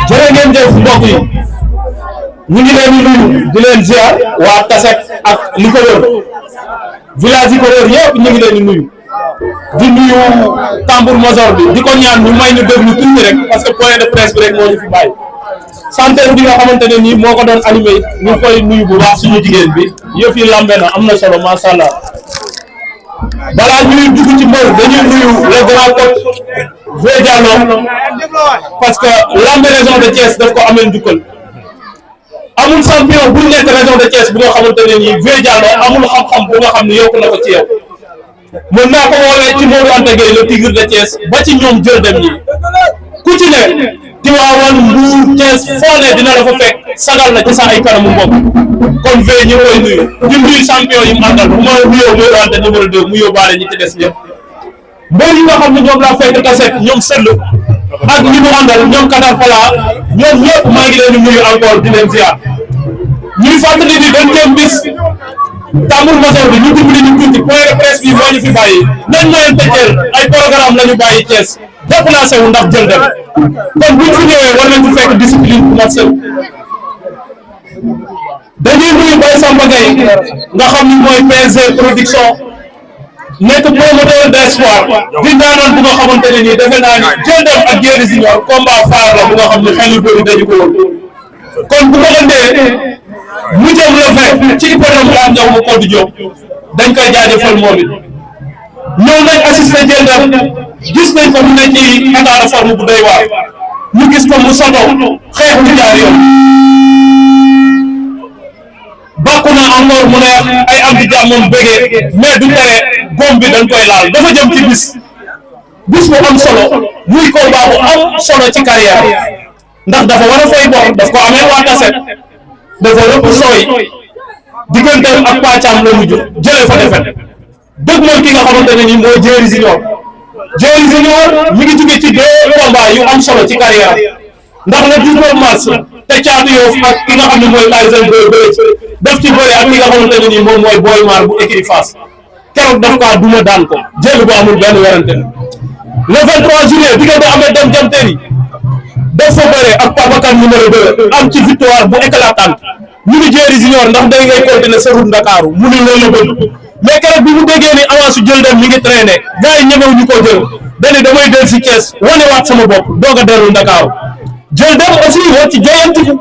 jërë ngeen jëf mbokk yi ñu ngi leen di nuyu di leen ziar waa Tassette ak li ko wër village yi ko wër yëpp ñu ngi leen di nuyu tambour major bi di ko ñaan ñu may ñu déglu tuuti rek parce que point de presse bi rek moo ñu fi bàyyi santé bi nga xamante ne nii moo ko doon animé ñu koy nuyu bu baax suñu jigéen bi yëf yi lambe na am na solo macha allah balaa ñuy dugg ci mbër dañuy nuyu le grand coach Vieux Diallo parce que lambe région de Thiès daf ko amee njukkal amul champion bu nekk région de Thiès bu nga xamante ne nii Vieux Diallo amul xam-xam bu nga xam ne yokku na ko ci yow mën naa ko woowee ci Modou Anta Gueye le tigre de Thiès ba ci ñoom jël dem ñi ku ci ne Tivaouane Mbour Thiès foo ne dina la fa fekk sagal na ci sa ay kanamu mbokk kon Vieux ñu koy nuyu di nuyu champion yi mu àndal bu ma nuyoo Modou Anta numéro 2 mu yóbbaale ñi ci des ñëpp mbër yi nga xam ne ñoom laa fekk Tassette ñoom seetlu ak ñi mu àndal ñoom Kadar Fala ñoom ñëpp maa ngi leen di nuyu encore di leen ziar ñuy fàttali ni dañ jëm bis tambour major bi ñu dimbali ñu tuuti point de presse bi moo ñu fi bàyyi nañ leen tëjeel ay programme la ñu bàyyi Thiès déplacé wu ndax jël dem kon buñ fi ñëwee war nañ fi fekk discipline bu mat sëw dañuy nuyu Baye Samba Gueye nga xam ni mooy PSG production nekk promoteur d'espoir di ndaanaan bu nga xamante ne nii defe naa ni jël dem ak Yéri Junior combat phare la bu nga xam ne xel yu bëri dañu ko woon kon bu ko ëndee mu jëm le 20 ci hippodrome bu am ñaw mu Codou Diop dañ koy jaajëfal moom it ñëw nañ assisté jël dem gis nañ ko mu ne ci état de forme bu doy waar ñu gis ko mu soto xeex bu jaar yoon bàkku na encore mu ne ay am di jàmmoom bégee mais du tere góom bi dañ koy laal dafa jëm ci bis bu am solo muy combat bu am solo ci carrière ndax dafa war a fay bor daf ko amee waa Tassette dafa rëpp sooy digganteem ak pàccam la mujj jëlee fa defet dëgg mooy ki nga xamante ne nii mooy Yéri Junior mi ngi jóge ci 2 combats yu am solo ci carrière ndax le 19 mars te Caatu Yoff ak ki nga xam ne mooy Tyson bëre daf ci bëre ak ki nga xamante ne nii moom mooy Boy Maar bu écurie Fass keroog daf kaa duma daan ko jël bu amul benn werante le 23 juillet diggante amee dem jam teri daf fa bëre ak Papakan numéro 2 am ci victoire bu éclatante ñu ngi Yéri Junior ndax day ngay continuer sa route Ndakaaru mu ne loolu la bëgg mais keroog bi mu déggee ni avance su jël dem mi ngi traîner gars yi ñemew ñu ko jël dañu damay del si Thiès wane waat sama bopp doog a dellu Ndakaaru jël dem aussi war ci joyantiku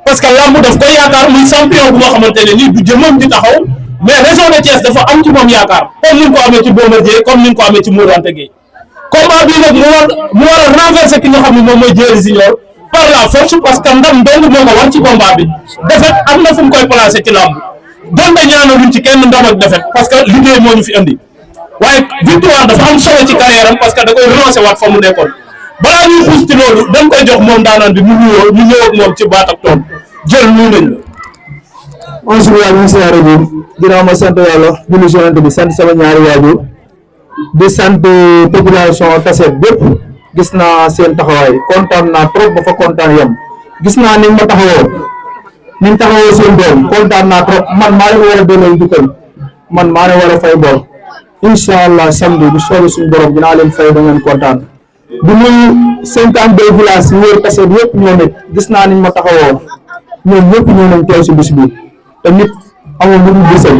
parce que lamb daf koy yaakaar muy champion bu nga xamante ne nii du jëmam di taxaw mais région de Thiès dafa am ci moom yaakaar comme ni nga ko amee ci Bombardier comme ni nga ko amee ci Modou Anta Gueye combat bii nag mu war a renverser ki nga xam ne moom mooy Yéri Junior par la force parce que ndam dong moo ko war ci combat bi defet am na fu mu koy placé ci lamb donte ñaanaluñ ci kenn ndam ak defet parce que liggéey moo ñu fi andi waaye victoire dafa am solo ci carrière am parce que da koy relancer waat fa mu nekkoon balaa ñuy xuus ci loolu dañ koy jox moom daanaan bi mu nuyoo ñu ñëw ak moom ci baat ak tool jël nuyu nañ la. onze bi ñu siyaare bi ginnaaw ma sant yàlla julli ci Yonent bi sant sama ñaari waajur di sant population Tassette bépp gis naa seen taxawaay kontaan naa trop ba fa kontaan yam gis naa ni ma taxawoo seen doom kontaan naa trop man maa leen war a delloo njukkal man maa leen war a fay bor incha allah samedi bu soobee suñu borom dinaa leen fay da ngeen kontaan bu muy 52 villages yi wër Tassette yëpp ñoom it gis naa ni ma taxawoo ñoom ñëpp ñëw nañ teew si bis bi te nit amul lu mu gisal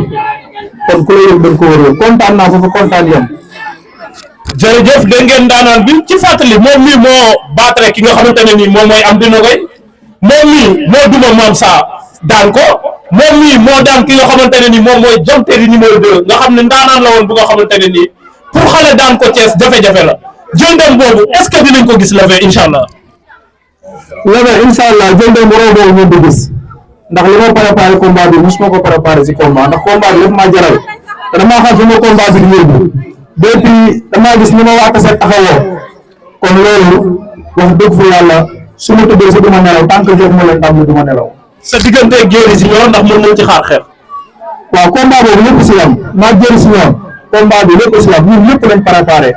kon ku la yëg dañ ko wër kontaan naa foofu kontaan yam. jërëjëf dégg ngeen daanaan bi ci fàttali moom mii moo baatare ki nga xamante ne nii moom mooy am dina koy moom mii moo duma maam saa daan ko moom mii moo daan ki nga xamante ne nii moom mooy jamteeri numéro 2 nga xam ne ndaanaan la woon bu nga xamante ne nii pour xale daan ko Thiès jafe-jafe la jëndam boobu est-ce que dinañ ko gis la fee incha allah. incha allah jëndam boobu ngeen di gis ndax li ma préparé combat bi mosuma ko préparé si combat ndax combat bi lépp maa jaral te damaa xam fi ma combat bi di yóbbu depuis damaa gis ni ma waa Tassette taxawoo kon loolu wax dëgg fa yàlla su ma tëddee si du ma nelaw tant que jox ma leen ndam du ma nelaw. sa diggante Yéri Junior ndax mën nañ ci xaar xeex. waaw combat boobu lépp si yam maa Yéri Junior combat bi lépp si yam ñun lépp lañ préparé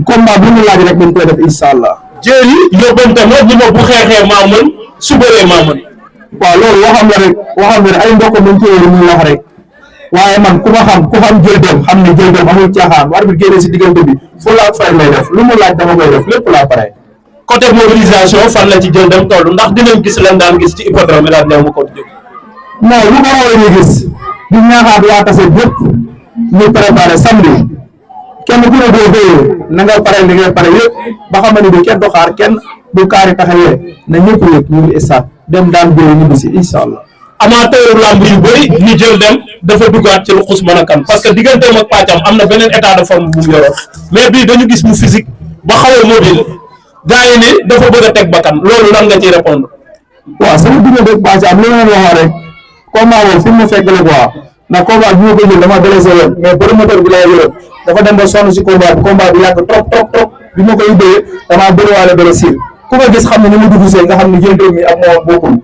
combat bu ñu laaj rek dañ koy def incha allah. Yéri yóbbante ma ñu ma bu xeexee maa mën su bëree maa mën. waaw loolu waxam la rek ay mbokk dañ ci wér muy wax rek waaye man ku ma xam ku xam jël dem xam ne jël dem amul caaxaan war bi génne si diggante bi fu la fay lay def lu mu laaj dama koy def lépp laa pare. côté mobilisation fan la ci jël dem toll ndax dinañ gis lan daan gis ci hippodrome la néew ma ko jóg. non lu ko war a gis di ñaaxaat waa Tassette yëpp ñu préparé samedi kenn ku ne boo xëyee na nga pare li ngay pare yëpp ba xam ne bi kenn du xaar kenn bu kaari taxawee na ñëpp yëpp ñu ngi stade dem daan bëri ñu bisi incha allah. amateur lamb yu bëri ñu jël dem dafa duggaat ci lu xus mën a kan parce que digganteem ak pàccam am na beneen état de forme bu mu yoroon mais bii dañu gis mu physique ba xaw a mobile gars yi ni dafa bëgg a teg bakkan loolu lan nga ciy répondre. waaw sama diggante ak pàccam li ma leen waxoon rek combat boobu fi mu fekk la quoi ndax combat bi ma ko jël dama blessé woon mais promoteur bi laa yoroon dafa dem ba sonn si combat bi yàgg trop bi ma koy ubbee damaa bëriwaale blessure ku ma gis xam ne ni ma dugg see nga xam ne jël réew mi ak moom bokkul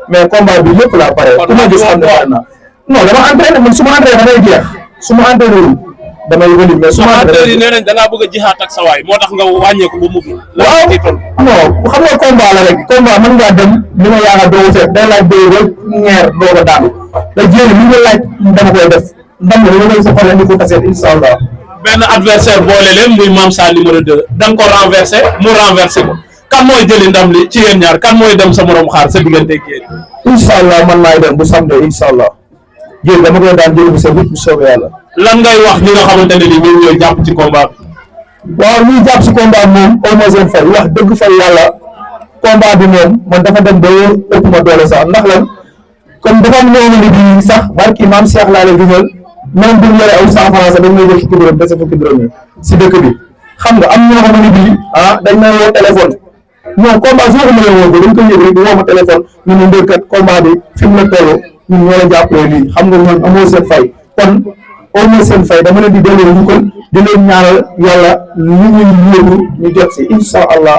mais combat bi lépp laa pare ku ma gis xam ne pare na non dama entraîné man su ma entraîné damay jeex su ma entraîné wul damay wëli mais su ma entraîné yi nee nañ da ngaa bëgg a jihaat ak sa waay moo tax nga wàññeeku ba mubbi. waaw non xam nga combat la rek combat mën ngaa dem li ma yaakaar doo ko fekk day laaj béy ba ñeer doo ko daanu da jéem li nga laaj dama koy def ndam la dama koy sa xol indi ko Tassette incha allah. benn adversaire boole leen muy Mame Sa numéro 2 da nga ko renversé mu renversé ko kan mooy jëli ndam li ci yéen ñaar kan mooy dem sa morom xaar sa diggante ak yéen. incha allah man maay dem bu samedi incha allah jël dama koy daan jël bu sa bu soobee yàlla. lan ngay wax ñi nga xamante ne ni ñoom ñooy jàpp ci combat bi. waaw ñuy jàpp ci combat moom au moins seen fay wax dëgg fa yàlla combat bi moom man dafa dem ba ëpp ma doole sax ndax lan comme dafa am ñoo ne bii sax barki maam Cheikh laa leen gënal même bu ñu yore aw 100 francs sax dañ may jox fukki dërëm dese fukki dërëm yi si dëkk bi xam nga am ñoo xam ne bii dañ may woo téléphone non combat soo ko mënee woo ko dañ koy yëg rek di woo ma téléphone ñu ne mbir kat combat bi fi mu la toll ñun ñoo la jàppale lii xam nga ñoom amoo seen fay kon au moins seen fay dama leen di delloo njukkal di leen ñaanal yàlla li ñuy yóbbu ñu jot si incha allah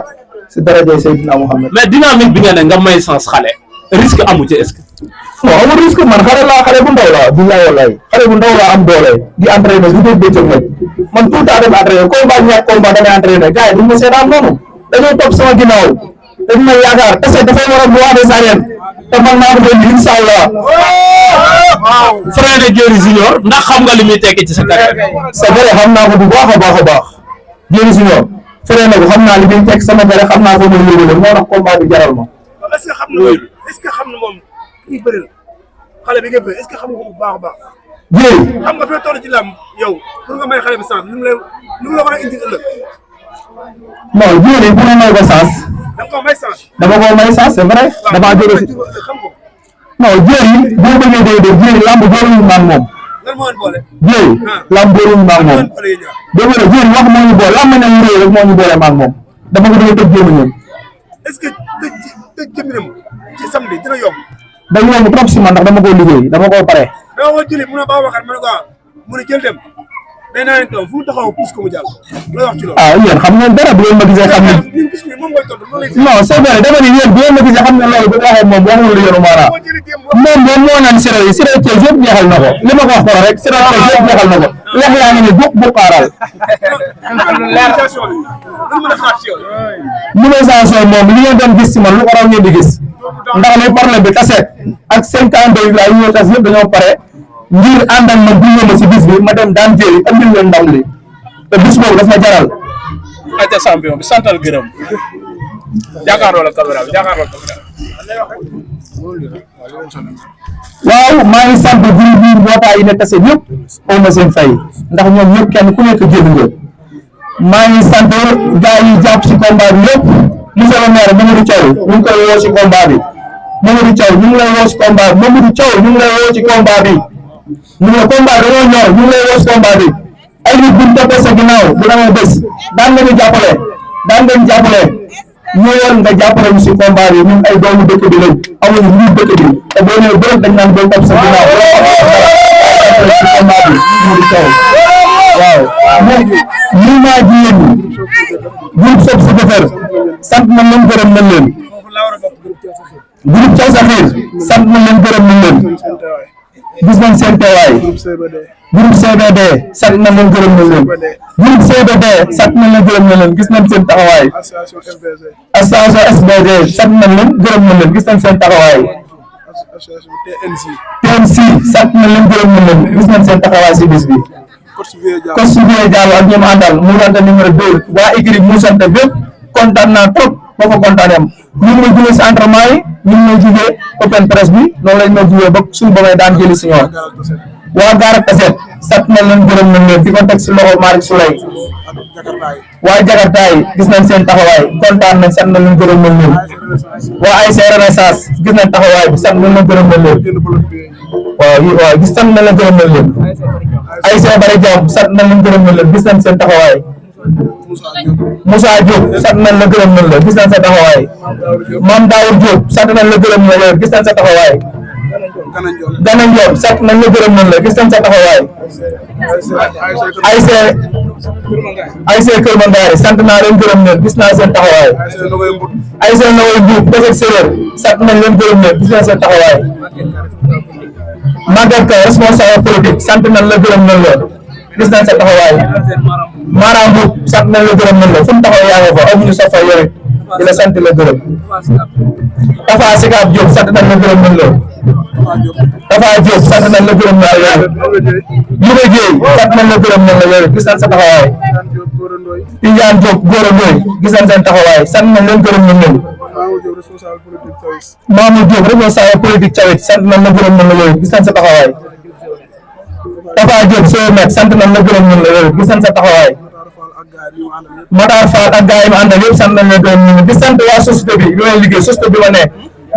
si daraja Seydina Muhammad. mais dynamique bi nga ne nga may sens xale risque amu ci est-ce que. non amul risque man xale bu ndaw laa billahi wallahi xale bu ndaw laa am doole di entraîné bu dee bëccëg nag man tout le temps dem entraîné combat ñàkk combat damay entraîné gars yi duñ ma seetaan noonu dañoo topp sama ginnaaw dañ may yaakaar Tassette dafay war a bu waatee saa te man maa ko doon incha allah. Frère de Diéry Junior ndax xam nga li muy tekki ci sa carrière. c'est vrai xam naa ko bu baax a baax Diéry Junior frère na ko xam naa li muy tekki sama carrière xam naa ko mooy yóbbu moo tax combat bi jaral ma. est-ce que xam na est-ce que xam na moom kii bëri na xale bi nga bëri est-ce que xam nga ko bu baax a baax. Diéry xam nga fi toll ci làmb yow pour nga may xale bi sens lu mu la war a indi ëllëg. non Diéry bu ma may ko sens. da nga ko may sens. dama ko may sens c'est vrai. damaa jóge si xam ko. non Diéry boo bëggee dégg Diéry lamb booluñu maag moom. lan moo leen boole. Diéry lamb booluñu maag moom. dégg nga Diéry wax moo ñu boole lamb ne mu réew rek moo ñu boole maag moom dama ko doon tëj jéem a ñëw. est-ce que tëj jëminam ci samedi dina yomb. dañu yomb trop si man ndax dama ko liggéey dama koo pare. dama ko jëlee mun a baax waxaat ma ne ko mu ne jël dem day naa leen taw fu mu taxaw puus ko mu jàll looy wax ci loolu. yéen xam ngeen dara bu ngeen ma gisee xam ne. ñun gis nga moom mooy tontu loolu lay. non c'est vrai dama ni yéen bu ngeen ma gisee xam ne loolu bu waxee moom waxul lu yoru maanaam moom moo naan siro yi siro Thiès yëpp jeexal na ko li ma ko wax ko rek siro Thiès yëpp jeexal na ko lex yaa ngi ni bu xaaral. mobilisation moom li ngeen doon gis si man lu ko raw ngeen di gis ndax li problème bi Tassette ak 50 yi la ñoo tas yëpp dañoo pare ngir ànd ak ma gunge ma si bis bi ma dem daan Diéry andil leen ndam li te bis boobu daf ma jaral. ayca champion bi santal gërëm jàkkaarloo la caméra bi jàkkaarloo caméra waaw maa ngi sant groupe bi mbootaay yi ne Tassette yëpp aw ma seen fay ndax ñoom ñëpp kenn ku nekk jënd nga maa ngi sant gars yi jàpp ci combat bi yëpp monsieur le maire Mamadou Thiaw ñu ngi koy woo ci combat bi Mamadou Thiaw ñu ngi lay woo ci combat bi Mamadou Thiaw ñu ngi lay woo ci combat bi ñu ne combat dañoo ñor ñu ngi lay woo ci combat bi ay nit buñ toppee sa ginnaaw bu demee bés daan nga ñu jàppale ñëwoon nga jàppale ñu si combat bi ñun ay doomu dëkk bi lañ amuñu lu dëkk bi te boo nee bërëb dañ naan doon topp sa ginnaaw si combat bi Mamadou Thiaw waaw ñun maa jigéen ñi groupe Sopp sa Defar sant nañ leen gërëm nañ leen groupe Thiaw Sakhir sant nañ leen gërëm nañ leen gis nañ seen teewaay groupe CBD sant nañ leen gërëm nañ leen groupe CBD sant nañ leen gërëm nañ leen gis nañ seen taxawaay association SBD sant nañ leen gërëm nañ leen gis nañ seen taxawaay TNC sant nañ leen gërëm nañ leen gis nañ seen taxawaay si bis bi Coach Vieux Diallo ak ñoom àndal mu danta numéro 2 waa équipe mu sant bépp kontaan naa trop boo fa kontaanee am ñu ngi may jugee si entraînement yi ñu ngi may jugee open press bi noonu lañ may jugee ba suñu ba may daan jëli si ñoom waa Gaara Taset sant nañ leen gërëm nañ leen di ko teg si loxo Malick Souley waa Jakarta yi gis nañ seen taxawaay kontaan nañ sant nañ leen gërëm nañ leen waa ASC Renaissance gis nañ taxawaay bi sant nañ leen gërëm nañ leen waaw gis sant nañ leen gërëm nañ leen ASC Bari Jàmm sant nañ leen gërëm nañ leen gis nañ seen taxawaay Moussa Diop sant nañ la gërëm nañ la gis nañ sa taxawaay Mame Daour Diop sant nañ la gërëm nañ la gis nañ sa taxawaay Gana Ndiol sant nañ la gërëm nañ la gis nañ sa taxawaay ASC Kër Mangaare sant naa leen gërëm leen gis naa seen taxawaay ASC Nogoy Diouf Taset Séréer sant nañ leen gërëm leen gis nañ seen taxawaay Maguette Ka responsable politique sant nañ la gërëm nañ la gis nañ sa taxawaay Mara Mboup sant nañ la gërëm nañ la fu mu taxaw yaa nga fa amuñu sa fay yow di la sant la gërëm Tafa Sikaab Diop sant nañ la gërëm nañ la Tafa Diop sant nañ la gërëm nañ la Louga Dieye sant nañ la gërëm nañ la yow gis nañ sa taxawaay Tidiane Diop Gora Ndoye gis nañ seen taxawaay sant nañ leen gërëm nañ leen Mamadou Diop responsable politique Thiawit sant nañ la gërëm nañ la yow gis nañ sa taxawaay Tafa Diop Somet sant nañ la gërëm nañ la yow gis nañ sa taxawaay Matar Fall ak gars yi ma àndal yëpp sant nañ la gërëm nañ di sant waa société bi li may liggéey société bi ma ne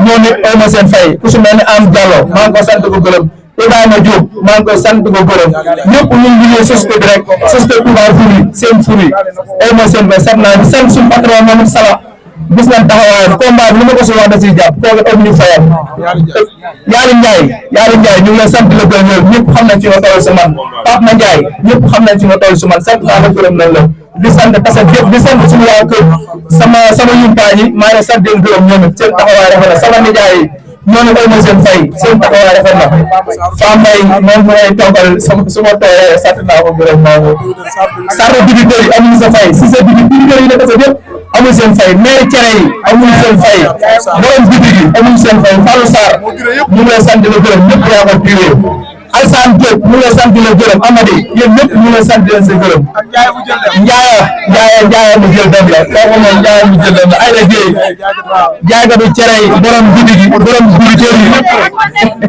ñoo nit aw ma seen fay ku su mel ne Am Diallo maa ngi ko sant ko gërëm Ibrahima Diop maa ngi koy sant ko gërëm ñëpp ñu ngi liggéey société bi rek société Touba Furi seen furi aw ma seen fay sant naa di sant suñu patron moom Sala gis nañ taxawaayam combat bi li ma ko si wax da siy jàpp kooku am ñu fayam Yaali Ndiaye ñu ngi lay sant la gërëm yow ñëpp xam nañ ci nga toll si man Pape Ma Ndiaye ñëpp xam nañ ci nga toll si man sant naa la gërëm nañ la di sant Taset yëpp di sant suñu waa kër sama yumpaañ yi maa ngi sant leen gërëm ñoom it seen taxawaay rafet na sama nijaay yi ñooñu koy ma seen fay seen taxawaay rafet na Fambaye moom mooy toogal su ma tooyee sant naa ko gërëm naa ko sarre dibiteurs yi amuñu sa fay si sa dibiteurs yi nekk sa yëpp amuñu seen fay maire cere yi amuñu seen fay borom bitig yi amuñu seen fay Fallou Sarr ñu ngi lay sant la gërëm ñëpp yaa ko piré Alsane Diop ñu ngi lay sant la gërëm Amady yéen ñëpp ñu ngi lay sant leen sa gërëm Ndiaye mu jël dem la kooku moom Ndiaye mu jël dem la ay la jéey jaaykatu cere yi borom bitig yi borom dibiteurs yi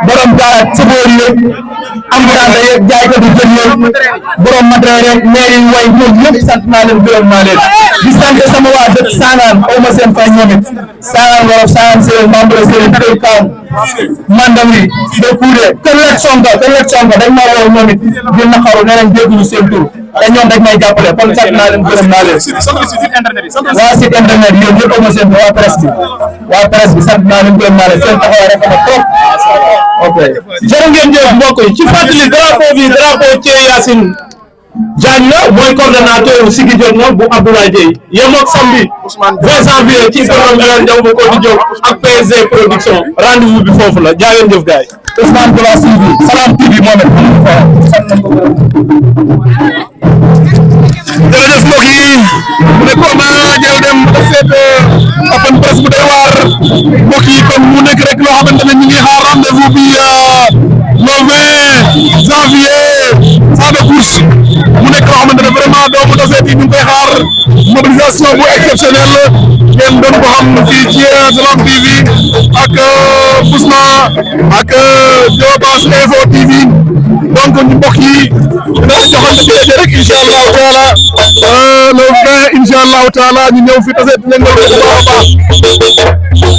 borom gaara sëboor yi ambulance yeeg jaaykatu jën yeeg borom matériel rek maire yi way ñoom ñëpp sant naa leen gërëm naa leen di sant sama waa dëkk Sangaan aw ma seen fay ñoom it Sangaan wolof Sangaan séeréer membre séeréer tey kaam mandam yi de kuude kër lek sonko dañ ma woo ñoom it di naqaru nee nañ dégguñu seen tur te ñoom dañ may jàppale kon sant naa leen gërëm naa leen waa site internet yéen ñëpp aw ma seen waa presse bi sant naa leen gërëm naa leen seen taxawaay rafet na trop ok jërë ngeen jëf mbokk yi ci fàttali drapeau bi drapeau Thierry Yacine Diagne la mooy coordonnateur Sigi Diop moom bu Abdoulaye Dieye yemook samedi 20 janvier ci programme El Hadj Ndiaw ba Codé Diop ak PSG production rendez-vous bi foofu la jaa ngeen jëf gars yi. Ousmane Glass TV Salam TV moom it jërëjëf mbokk yi mu ne combat jël dem ba seet open press bu doy waar mbokk yi kon mu nekk rek loo xamante ne ñu ngi xaar rendez-vous bi le 20 janvier saa de course mu nekk loo xamante ne vraiment doomu Taset yi ñu ngi koy xaar mobilisation bu exceptionnelle ngeen doon ko xam fii ci Salam TV ak Bousma ak Diobass Info TV donc ñu mbokk yi dina joxante ci léegi rek incha allahu taala le 20 incha allahu taala ñu ñëw fi Taset yëngal bu baax a baax